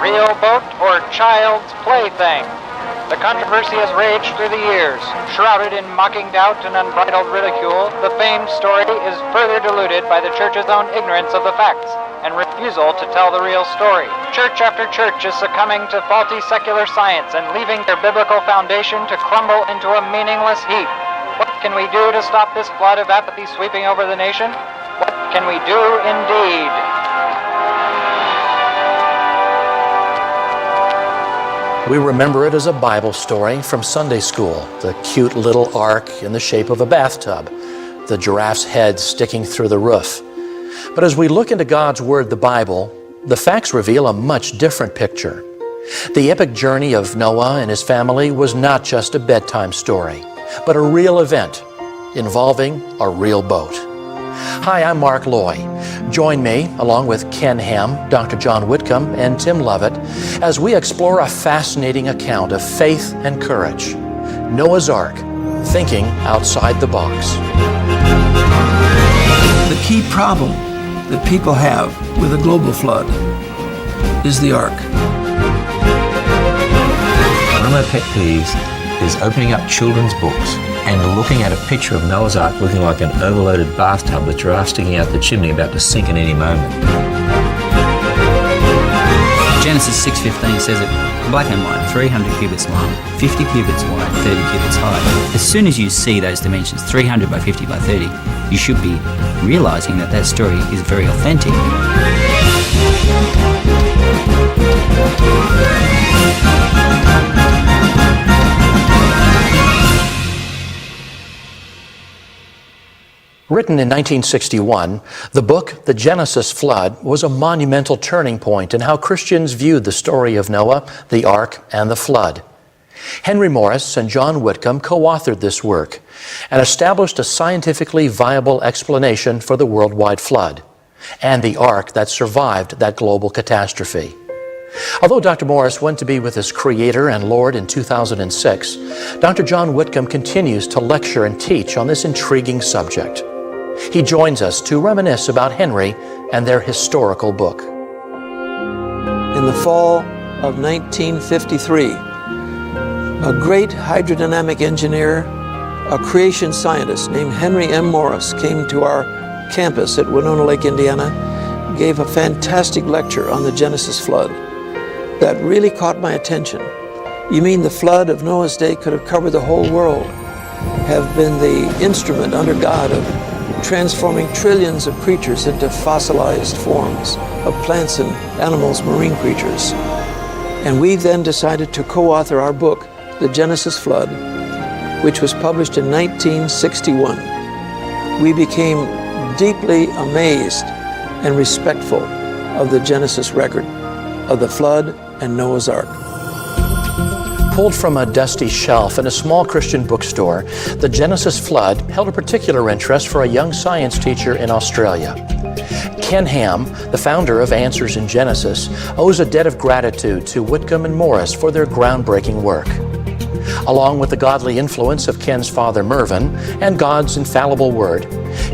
Real boat or child's plaything? The controversy has raged through the years. Shrouded in mocking doubt and unbridled ridicule, the famed story is further diluted by the church's own ignorance of the facts and refusal to tell the real story. Church after church is succumbing to faulty secular science and leaving their biblical foundation to crumble into a meaningless heap. What can we do to stop this flood of apathy sweeping over the nation? What can we do indeed? We remember it as a Bible story from Sunday school, the cute little ark in the shape of a bathtub, the giraffe's head sticking through the roof. But as we look into God's Word, the Bible, the facts reveal a much different picture. The epic journey of Noah and his family was not just a bedtime story, but a real event involving a real boat. Hi, I'm Mark Loy. Join me, along with Ken Ham, Dr. John Whitcomb, and Tim Lovett, as we explore a fascinating account of faith and courage. Noah's Ark, thinking outside the box. The key problem that people have with a global flood is the ark. One of my pet peeves is opening up children's books and looking at a picture of Noah's Ark looking like an overloaded bathtub with giraffes sticking out the chimney about to sink at any moment. Genesis 6:15 says it black and white, 300 cubits long, 50 cubits wide, 30 cubits high. As soon as you see those dimensions, 300 by 50 by 30, you should be realizing that that story is very authentic. Written in 1961, the book, The Genesis Flood, was a monumental turning point in how Christians viewed the story of Noah, the ark, and the flood. Henry Morris and John Whitcomb co-authored this work and established a scientifically viable explanation for the worldwide flood and the ark that survived that global catastrophe. Although Dr. Morris went to be with his Creator and Lord in 2006, Dr. John Whitcomb continues to lecture and teach on this intriguing subject. He joins us to reminisce about Henry and their historical book. In the fall of 1953, a great hydrodynamic engineer, a creation scientist named Henry M. Morris came to our campus at Winona Lake, Indiana, gave a fantastic lecture on the Genesis flood that really caught my attention. You mean the flood of Noah's day could have covered the whole world, have been the instrument under God of transforming trillions of creatures into fossilized forms of plants and animals, marine creatures. And we then decided to co-author our book, The Genesis Flood, which was published in 1961. We became deeply amazed and respectful of the Genesis record of the flood and Noah's Ark. Pulled from a dusty shelf in a small Christian bookstore, the Genesis Flood held a particular interest for a young science teacher in Australia. Ken Ham, the founder of Answers in Genesis, owes a debt of gratitude to Whitcomb and Morris for their groundbreaking work. Along with the godly influence of Ken's father Mervyn and God's infallible word,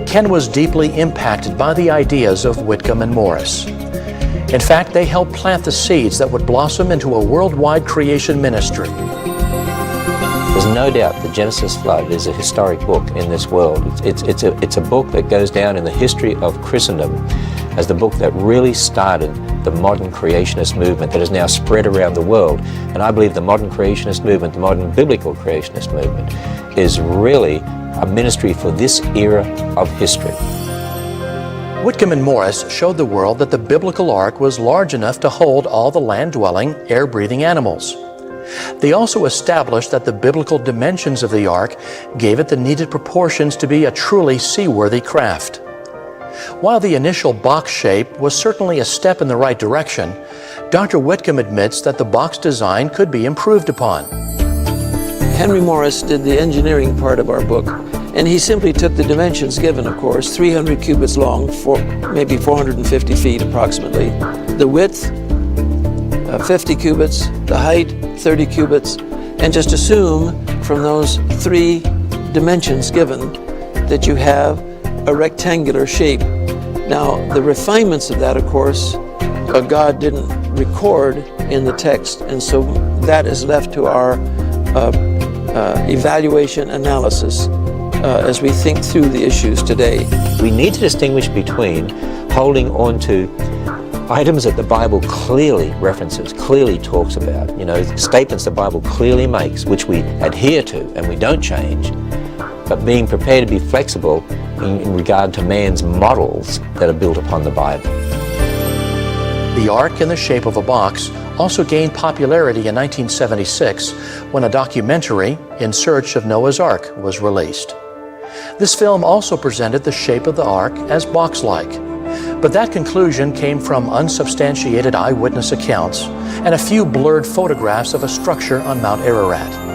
Ken was deeply impacted by the ideas of Whitcomb and Morris. In fact, they helped plant the seeds that would blossom into a worldwide creation ministry. There's no doubt the Genesis Flood is a historic book in this world. It's a book that goes down in the history of Christendom as the book that really started the modern creationist movement that is now spread around the world. And I believe the modern creationist movement, the modern biblical creationist movement, is really a ministry for this era of history. Whitcomb and Morris showed the world that the biblical ark was large enough to hold all the land-dwelling, air-breathing animals. They also established that the biblical dimensions of the ark gave it the needed proportions to be a truly seaworthy craft. While the initial box shape was certainly a step in the right direction, Dr. Whitcomb admits that the box design could be improved upon. Henry Morris did the engineering part of our book, and he simply took the dimensions given, of course, 300 cubits long, maybe 450 feet approximately, the width, 50 cubits, the height, 30 cubits, and just assume from those three dimensions given that you have a rectangular shape. Now, the refinements of that, of course, God didn't record in the text, and so that is left to our evaluation analysis as we think through the issues today. We need to distinguish between holding on to items that the Bible clearly references, clearly talks about, statements the Bible clearly makes, which we adhere to and we don't change, but being prepared to be flexible in regard to man's models that are built upon the Bible. The ark in the shape of a box also gained popularity in 1976 when a documentary, In Search of Noah's Ark, was released. This film also presented the shape of the ark as box-like, but that conclusion came from unsubstantiated eyewitness accounts and a few blurred photographs of a structure on Mount Ararat.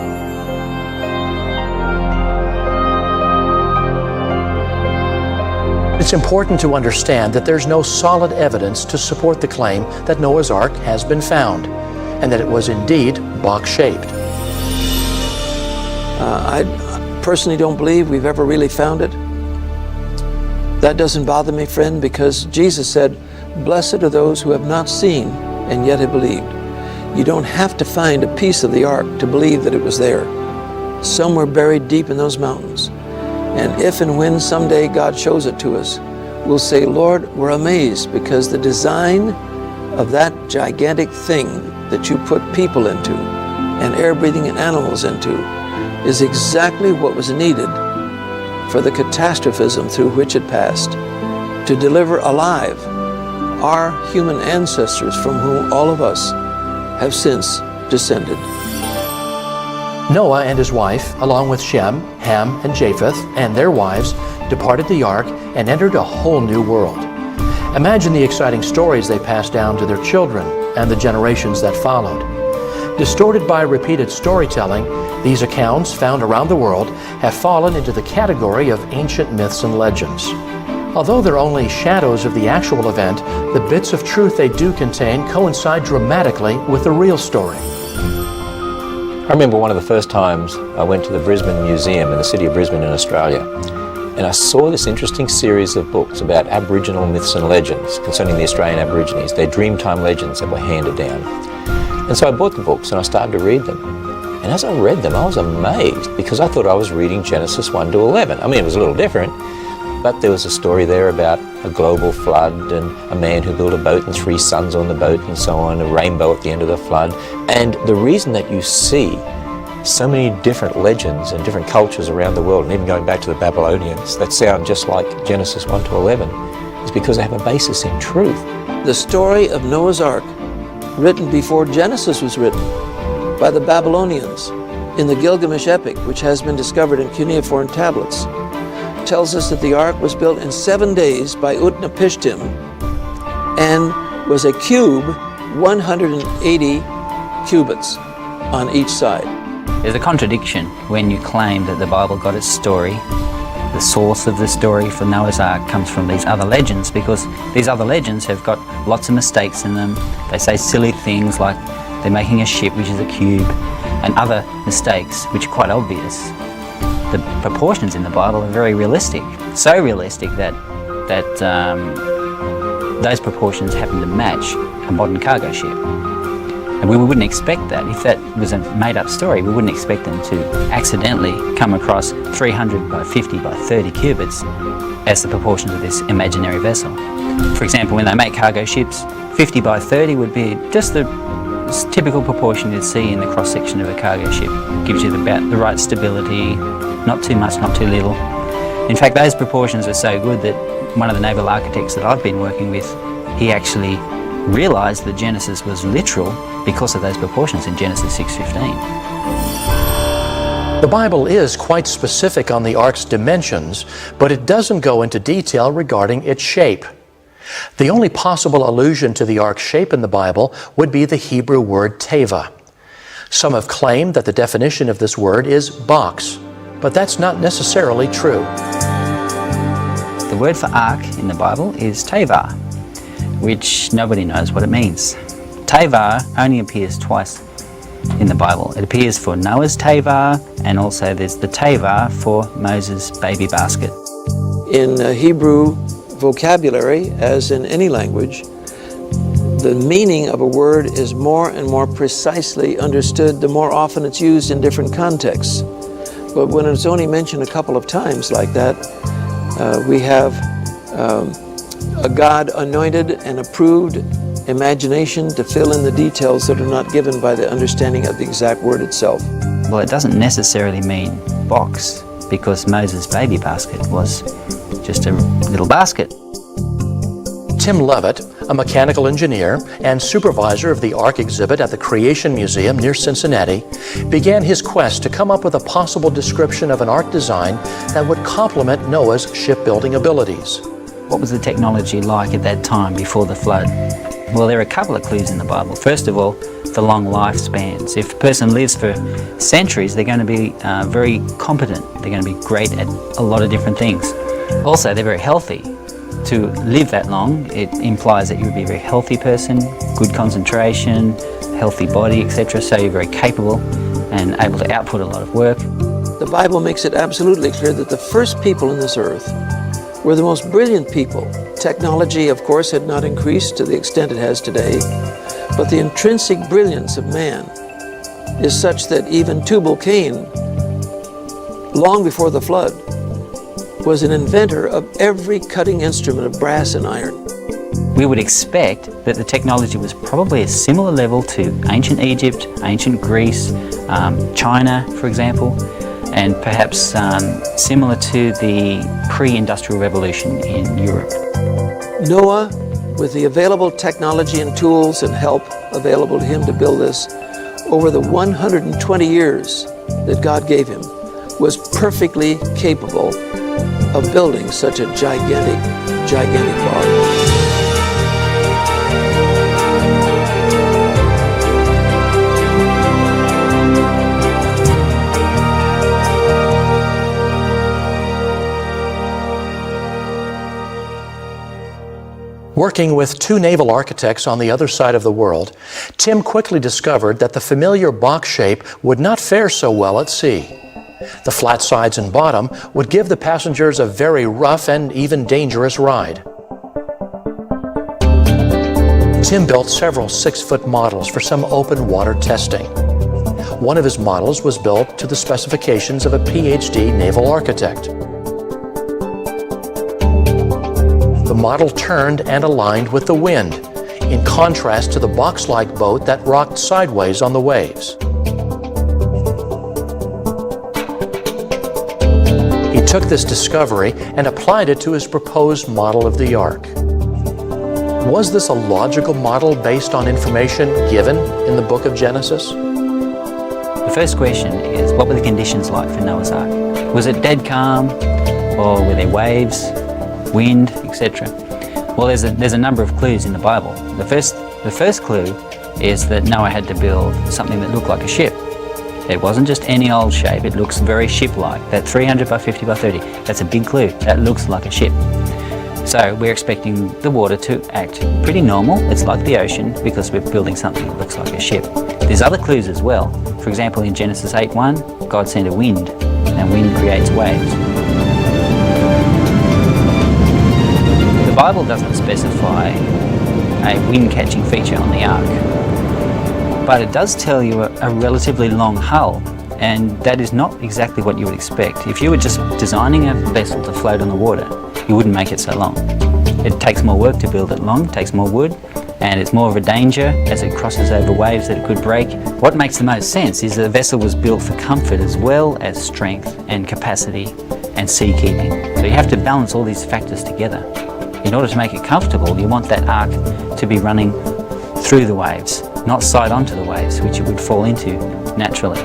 It's important to understand that there's no solid evidence to support the claim that Noah's Ark has been found, and that it was indeed box-shaped. I personally don't believe we've ever really found it. That doesn't bother me, friend, because Jesus said, "Blessed are those who have not seen and yet have believed." You don't have to find a piece of the ark to believe that it was there. Somewhere buried deep in those mountains. And if and when someday God shows it to us, we'll say, "Lord, we're amazed because the design of that gigantic thing that you put people into and air-breathing animals into is exactly what was needed for the catastrophism through which it passed, to deliver alive our human ancestors from whom all of us have since descended." Noah and his wife, along with Shem, Ham, and Japheth, and their wives, departed the ark and entered a whole new world. Imagine the exciting stories they passed down to their children and the generations that followed. Distorted by repeated storytelling, these accounts, found around the world, have fallen into the category of ancient myths and legends. Although they're only shadows of the actual event, the bits of truth they do contain coincide dramatically with the real story. I remember one of the first times I went to the Brisbane Museum in the city of Brisbane in Australia, and I saw this interesting series of books about Aboriginal myths and legends concerning the Australian Aborigines, their Dreamtime legends that were handed down. And so I bought the books and I started to read them. And as I read them, I was amazed because I thought I was reading Genesis 1 to 11. I mean, it was a little different, but there was a story there about a global flood and a man who built a boat and 3 sons on the boat and so on, a rainbow at the end of the flood. And the reason that you see so many different legends and different cultures around the world, and even going back to the Babylonians, that sound just like Genesis 1 to 11, is because they have a basis in truth. The story of Noah's Ark, written before Genesis was written by the Babylonians in the Gilgamesh epic, which has been discovered in cuneiform tablets, tells us that the ark was built in 7 days by Utnapishtim and was a cube 180 cubits on each side. There's a contradiction when you claim that the Bible got its story, the source of the story for Noah's Ark comes from these other legends, because these other legends have got lots of mistakes in them. They say silly things like they're making a ship which is a cube, and other mistakes which are quite obvious. The proportions in the Bible are very realistic, so realistic that those proportions happen to match a modern cargo ship. And we wouldn't expect that. If that was a made-up story, we wouldn't expect them to accidentally come across 300 by 50 by 30 cubits as the proportions of this imaginary vessel. For example, when they make cargo ships, 50 by 30 would be just the typical proportion you'd see in the cross-section of a cargo ship. Gives you about the right stability, not too much, not too little. In fact, those proportions are so good that one of the naval architects that I've been working with, he actually realized that Genesis was literal because of those proportions in Genesis 6:15. The Bible is quite specific on the ark's dimensions, but it doesn't go into detail regarding its shape. The only possible allusion to the ark's shape in the Bible would be the Hebrew word teva. Some have claimed that the definition of this word is box, but that's not necessarily true. The word for ark in the Bible is teva, which nobody knows what it means. Teva only appears twice in the Bible. It appears for Noah's teva, and also there's the teva for Moses' baby basket. In Hebrew vocabulary, as in any language, the meaning of a word is more and more precisely understood the more often it's used in different contexts. But when it's only mentioned a couple of times like that, we have a God-anointed and approved imagination to fill in the details that are not given by the understanding of the exact word itself. Well, it doesn't necessarily mean box, because Moses' baby basket was just a little basket. Tim Lovett, a mechanical engineer and supervisor of the Ark exhibit at the Creation Museum near Cincinnati, began his quest to come up with a possible description of an ark design that would complement Noah's shipbuilding abilities. What was the technology like at that time before the flood? Well, there are a couple of clues in the Bible. First of all, the long lifespans. If a person lives for centuries, they're going to be very competent. They're going to be great at a lot of different things. Also, they're very healthy. To live that long, it implies that you would be a very healthy person, good concentration, healthy body, etc. So you're very capable and able to output a lot of work. The Bible makes it absolutely clear that the first people in this earth were the most brilliant people. Technology, of course, had not increased to the extent it has today, but the intrinsic brilliance of man is such that even Tubal-Cain, long before the flood, was an inventor of every cutting instrument of brass and iron. We would expect that the technology was probably a similar level to ancient Egypt, ancient Greece, China, for example, and perhaps similar to the pre-industrial revolution in Europe. Noah, with the available technology and tools and help available to him to build this, over the 120 years that God gave him, was perfectly capable of building such a gigantic ark. Working with two naval architects on the other side of the world, Tim quickly discovered that the familiar box shape would not fare so well at sea. The flat sides and bottom would give the passengers a very rough and even dangerous ride. Tim built several 6-foot models for some open water testing. One of his models was built to the specifications of a PhD naval architect. The model turned and aligned with the wind, in contrast to the box-like boat that rocked sideways on the waves. He took this discovery and applied it to his proposed model of the ark. Was this a logical model based on information given in the book of Genesis? The first question is, what were the conditions like for Noah's Ark? Was it dead calm, or were there waves, wind, etc.? Well, there's a number of clues in the Bible. The first clue is that Noah had to build something that looked like a ship. It wasn't just any old shape, it looks very ship-like. That 300 by 50 by 30, that's a big clue. That looks like a ship. So we're expecting the water to act pretty normal. It's like the ocean because we're building something that looks like a ship. There's other clues as well. For example, in Genesis 8:1, God sent a wind, and wind creates waves. The Bible doesn't specify a wind-catching feature on the ark, but it does tell you a relatively long hull, and that is not exactly what you would expect. If you were just designing a vessel to float on the water, you wouldn't make it so long. It takes more work to build it long, it takes more wood, and it's more of a danger as it crosses over waves that it could break. What makes the most sense is the vessel was built for comfort as well as strength and capacity and seakeeping. So you have to balance all these factors together. In order to make it comfortable, you want that ark to be running through the waves, not side onto the waves, which it would fall into naturally.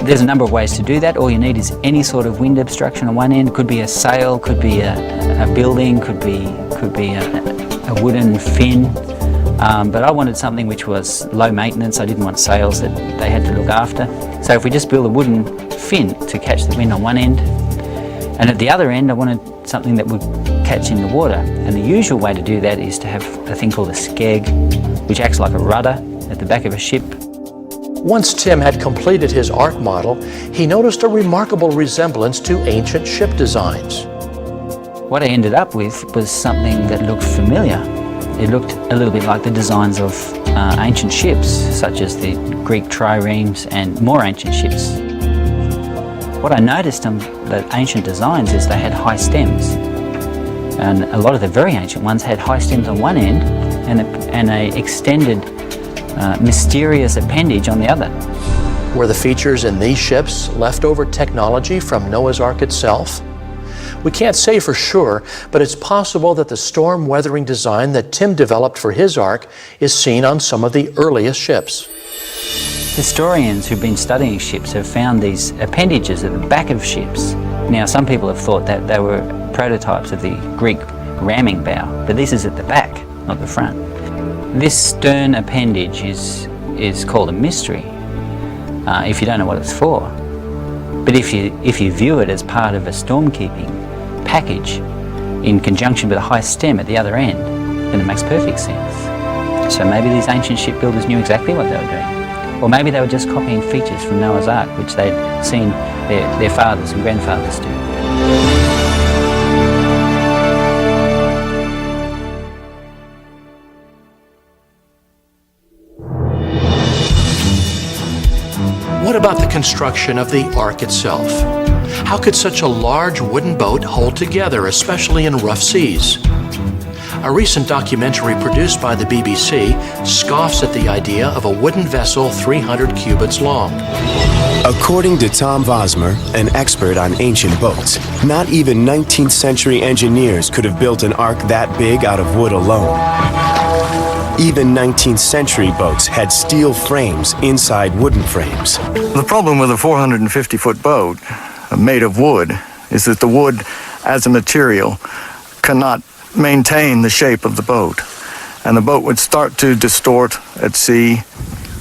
There's a number of ways to do that. All you need is any sort of wind obstruction on one end. It could be a sail, could be a building, could be a wooden fin. But I wanted something which was low maintenance. I didn't want sails that they had to look after. So if we just build a wooden fin to catch the wind on one end, and at the other end I wanted something that would catch in the water. And the usual way to do that is to have a thing called a skeg, which acts like a rudder at the back of a ship. Once Tim had completed his ark model, he noticed a remarkable resemblance to ancient ship designs. What I ended up with was something that looked familiar. It looked a little bit like the designs of ancient ships, such as the Greek triremes and more ancient ships. What I noticed on the ancient designs is they had high stems. And a lot of the very ancient ones had high stems on one end and an extended mysterious appendage on the other. Were the features in these ships leftover technology from Noah's Ark itself? We can't say for sure, but it's possible that the storm weathering design that Tim developed for his ark is seen on some of the earliest ships. Historians who've been studying ships have found these appendages at the back of ships. Now, some people have thought that they were prototypes of the Greek ramming bow, but this is at the back, not the front. This stern appendage is called a mystery if you don't know what it's for. But if you view it as part of a storm-keeping package in conjunction with a high stem at the other end, then it makes perfect sense. So maybe these ancient shipbuilders knew exactly what they were doing. Or maybe they were just copying features from Noah's Ark, which they'd seen their fathers and grandfathers do. What about the construction of the ark itself? How could such a large wooden boat hold together, especially in rough seas? A recent documentary produced by the BBC scoffs at the idea of a wooden vessel 300 cubits long. According to Tom Vosmer, an expert on ancient boats, not even 19th century engineers could have built an ark that big out of wood alone. Even 19th century boats had steel frames inside wooden frames. The problem with a 450-foot boat made of wood is that the wood as a material cannot maintain the shape of the boat. And the boat would start to distort at sea,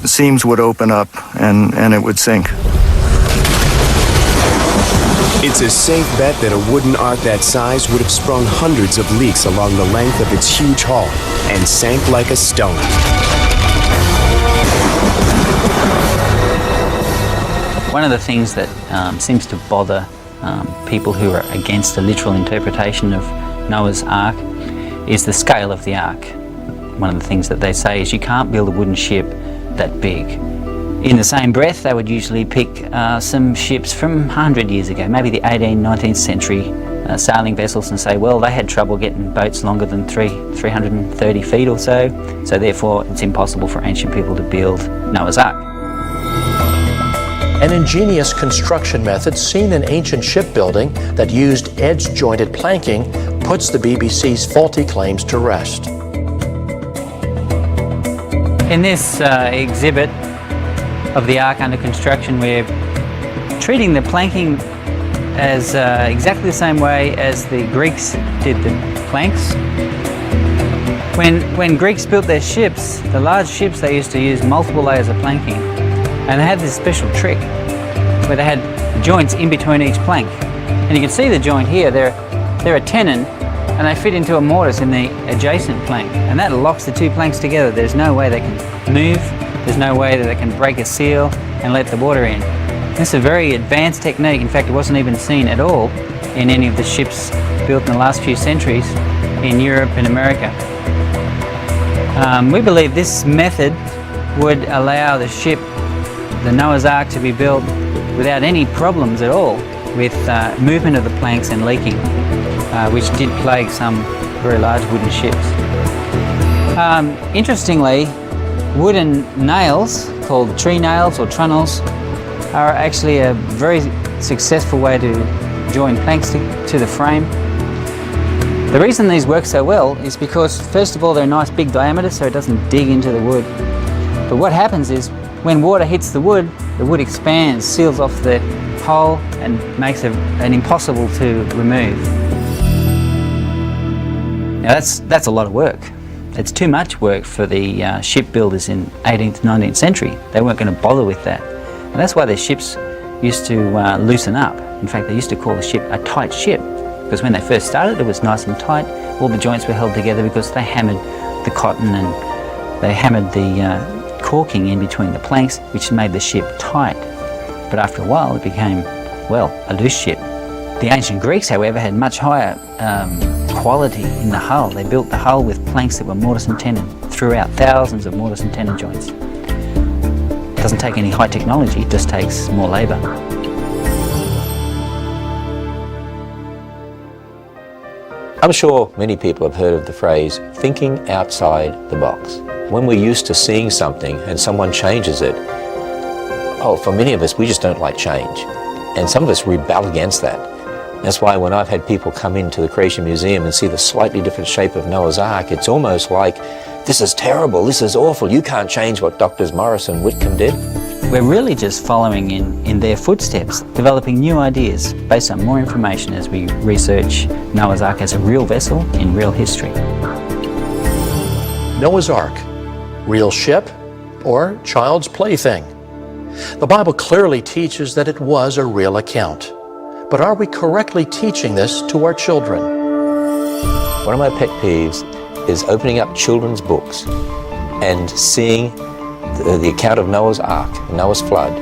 the seams would open up, and it would sink. It's a safe bet that a wooden ark that size would have sprung hundreds of leaks along the length of its huge hull and sank like a stone. One of the things that seems to bother people who are against the literal interpretation of Noah's Ark is the scale of the ark. One of the things that they say is you can't build a wooden ship that big. In the same breath, they would usually pick some ships from 100 years ago, maybe the 18th, 19th century sailing vessels, and say, well, they had trouble getting boats longer than 330 feet or so therefore it's impossible for ancient people to build Noah's Ark. An ingenious construction method seen in ancient shipbuilding that used edge-jointed planking puts the BBC's faulty claims to rest. In this exhibit of the ark under construction, we're treating the planking as exactly the same way as the Greeks did the planks. When Greeks built their ships, the large ships, they used to use multiple layers of planking. And they had this special trick where they had joints in between each plank. And you can see the joint here, they're a tenon, and they fit into a mortise in the adjacent plank. And that locks the two planks together. There's no way they can move, there's no way that they can break a seal and let the water in. This is a very advanced technique. In fact, it wasn't even seen at all in any of the ships built in the last few centuries in Europe and America. We believe this method would allow the ship, the Noah's Ark, to be built without any problems at all with movement of the planks and leaking, which did plague some very large wooden ships. Interestingly, wooden nails, called tree nails or trunnels, are actually a very successful way to join planks to the frame. The reason these work so well is because, first of all, they're a nice big diameter so it doesn't dig into the wood. But what happens is when water hits the wood expands, seals off the hole and makes it impossible to remove. Now that's a lot of work. It's too much work for the shipbuilders in 18th, 19th century. They weren't going to bother with that. And that's why their ships used to loosen up. In fact, they used to call the ship a tight ship, because when they first started it was nice and tight. All the joints were held together because they hammered the cotton and they hammered the caulking in between the planks, which made the ship tight. But after a while it became, well, a loose ship. The ancient Greeks, however, had much higher quality in the hull. They built the hull with planks that were mortise and tenon, threw out thousands of mortise and tenon joints. It doesn't take any high technology, it just takes more labour. I'm sure many people have heard of the phrase, thinking outside the box. When we're used to seeing something and someone changes it, for many of us, we just don't like change. And some of us rebel against that. That's why when I've had people come into the Creation Museum and see the slightly different shape of Noah's Ark, it's almost like, this is terrible, this is awful, you can't change what Drs. Morris and Whitcomb did. We're really just following in their footsteps, developing new ideas based on more information as we research Noah's Ark as a real vessel in real history. Noah's Ark, real ship or child's plaything? The Bible clearly teaches that it was a real account. But are we correctly teaching this to our children? One of my pet peeves is opening up children's books and seeing the account of Noah's Ark, Noah's flood,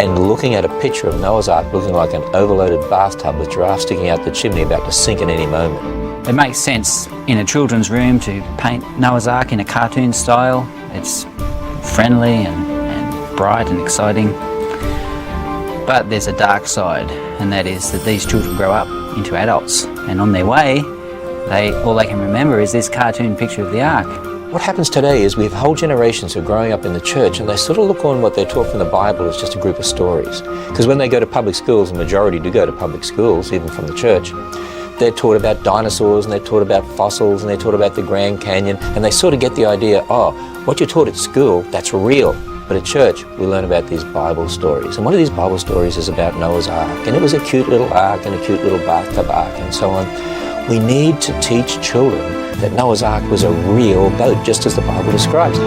and looking at a picture of Noah's Ark looking like an overloaded bathtub with giraffes sticking out the chimney about to sink at any moment. It makes sense in a children's room to paint Noah's Ark in a cartoon style. It's friendly and bright and exciting. But there's a dark side, and that is that these children grow up into adults, and on their way, all they can remember is this cartoon picture of the Ark. What happens today is we have whole generations who are growing up in the church and they sort of look on what they're taught from the Bible as just a group of stories. Because when they go to public schools, the majority do go to public schools, even from the church, they're taught about dinosaurs and they're taught about fossils and they're taught about the Grand Canyon, and they sort of get the idea, what you're taught at school, that's real. But at church, we learn about these Bible stories. And one of these Bible stories is about Noah's Ark. And it was a cute little ark and a cute little bathtub ark and so on. We need to teach children that Noah's Ark was a real boat, just as the Bible describes it.